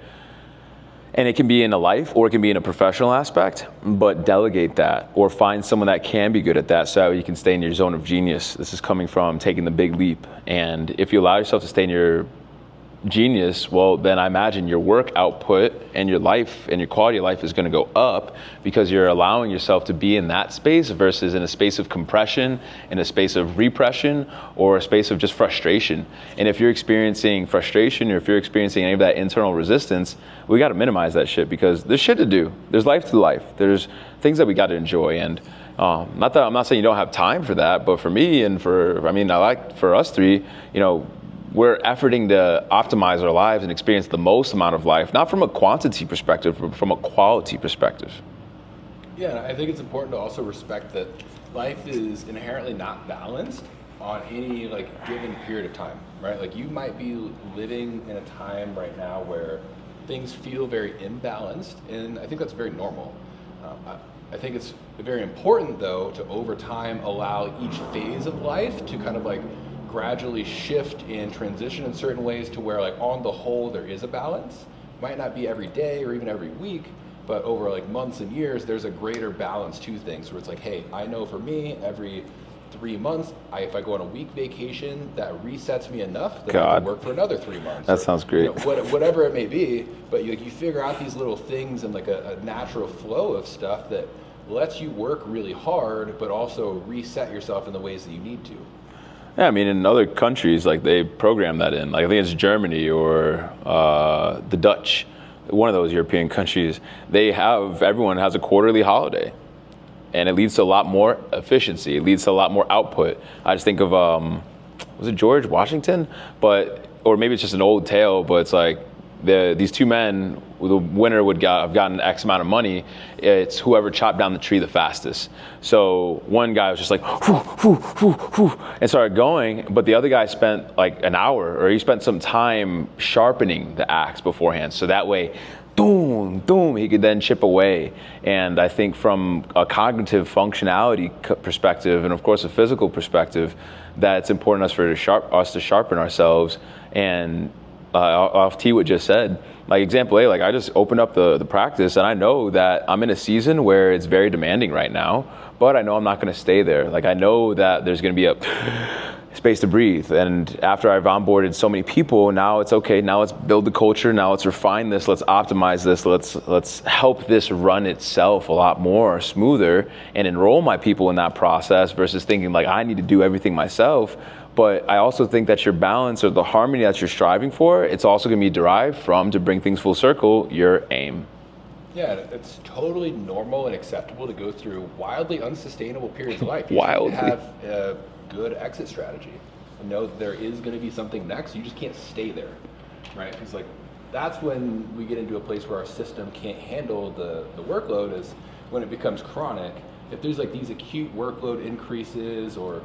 And it can be in a life or it can be in a professional aspect, but delegate that or find someone that can be good at that so you can stay in your zone of genius. This is coming from taking the big leap. And if you allow yourself to stay in your genius, well, then I imagine your work output and your life and your quality of life is going to go up because you're allowing yourself to be in that space versus in a space of compression, in a space of repression, or a space of just frustration. And if you're experiencing frustration or if you're experiencing any of that internal resistance, we got to minimize that shit because there's shit to do. There's life to life. There's things that we got to enjoy. And I'm not saying you don't have time for that, but for me and for us three, we're efforting to optimize our lives and experience the most amount of life, not from a quantity perspective, but from a quality perspective. Yeah, I think it's important to also respect that life is inherently not balanced on any given period of time, right? Like you might be living in a time right now where things feel very imbalanced, and I think that's very normal. I think it's very important though to over time allow each phase of life to kind of gradually shift and transition in certain ways to where on the whole there is a balance. Might not be every day or even every week, but over months and years there's a greater balance to things where it's hey, I know for me every 3 months if I go on a week vacation that resets me enough that I can work for another 3 months. That sounds great. Whatever it may be, but you figure out these little things and a natural flow of stuff that lets you work really hard but also reset yourself in the ways that you need to. Yeah, I mean, in other countries, they program that in. I think it's Germany or the Dutch, one of those European countries. Everyone has a quarterly holiday, and it leads to a lot more efficiency. It leads to a lot more output. I just think of, was it George Washington? Or maybe it's just an old tale, but it's these two men, the winner would have gotten X amount of money. It's whoever chopped down the tree the fastest. So one guy was just and started going, but the other guy spent an hour, or he spent some time sharpening the axe beforehand. So that way, boom, boom, he could then chip away. And I think from a cognitive functionality perspective, and of course a physical perspective, that it's important for us to sharpen ourselves. And off T what just said, example A, I just opened up the practice and I know that I'm in a season where it's very demanding right now, but I know I'm not going to stay there. I know that there's going to be a space to breathe. And after I've onboarded so many people, now it's okay. Now let's build the culture. Now let's refine this. Let's optimize this. Let's help this run itself a lot more smoother and enroll my people in that process versus thinking I need to do everything myself. But I also think that your balance or the harmony that you're striving for, it's also going to be derived from, to bring things full circle, your aim. Yeah, it's totally normal and acceptable to go through wildly unsustainable periods of life. Wildly. You have a good exit strategy. You know there is going to be something next. You just can't stay there, right? Because that's when we get into a place where our system can't handle the workload, is when it becomes chronic. If there's these acute workload increases, or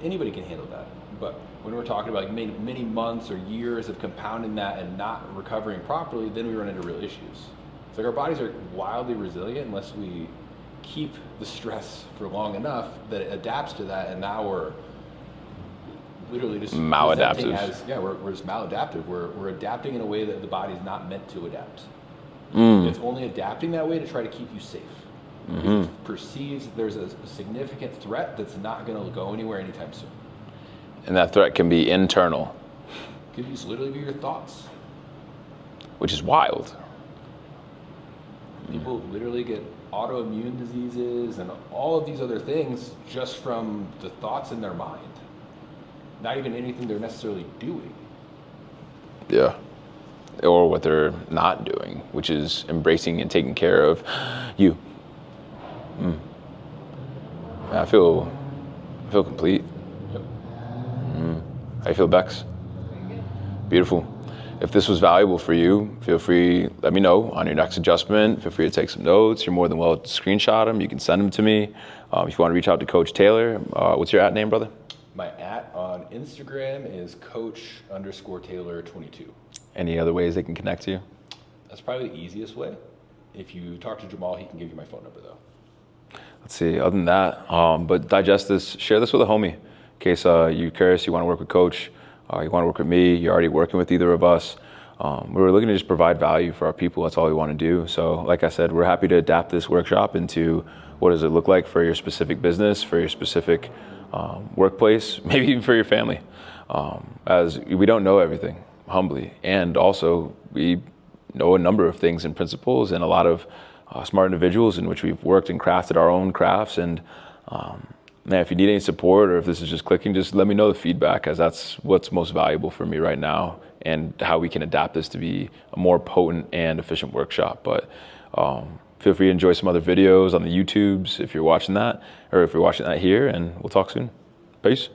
anybody can handle that. But when we're talking about many months or years of compounding that and not recovering properly, then we run into real issues. It's our bodies are wildly resilient unless we keep the stress for long enough that it adapts to that, and now we're literally just maladaptive. We're just maladaptive. We're adapting in a way that the body's not meant to adapt. It's only adapting that way to try to keep you safe. Mm-hmm. It perceives there's a significant threat that's not going to go anywhere anytime soon. And that threat can be internal. It could just literally be your thoughts. Which is wild. People literally get autoimmune diseases and all of these other things just from the thoughts in their mind. Not even anything they're necessarily doing. Yeah. Or what they're not doing, which is embracing and taking care of you. I feel complete. Yep. How do you feel, Bex? Beautiful. If this was valuable for you, feel free, let me know on your next adjustment. Feel free to take some notes. You're more than welcome to screenshot them. You can send them to me. If you want to reach out to Coach Taylor, what's your @ name, brother? My @ on Instagram is Coach_Taylor22. Any other ways they can connect to you? That's probably the easiest way. If you talk to Jamal, he can give you my phone number though. Let's see, other than that, but digest this, share this with a homie in case you're curious, you want to work with Coach, you want to work with me, you're already working with either of us. We're looking to just provide value for our people. That's all we want to do. So like I said, we're happy to adapt this workshop into what does it look like for your specific business, for your specific workplace, maybe even for your family. As we don't know everything. humbly. And also, we know a number of things and principles and a lot of smart individuals in which we've worked and crafted our own crafts. And man, if you need any support or if this is just clicking, just let me know the feedback, as that's what's most valuable for me right now, and how we can adapt this to be a more potent and efficient workshop. But feel free to enjoy some other videos on the YouTubes if you're watching that, or if you're watching that here, and we'll talk soon. Peace.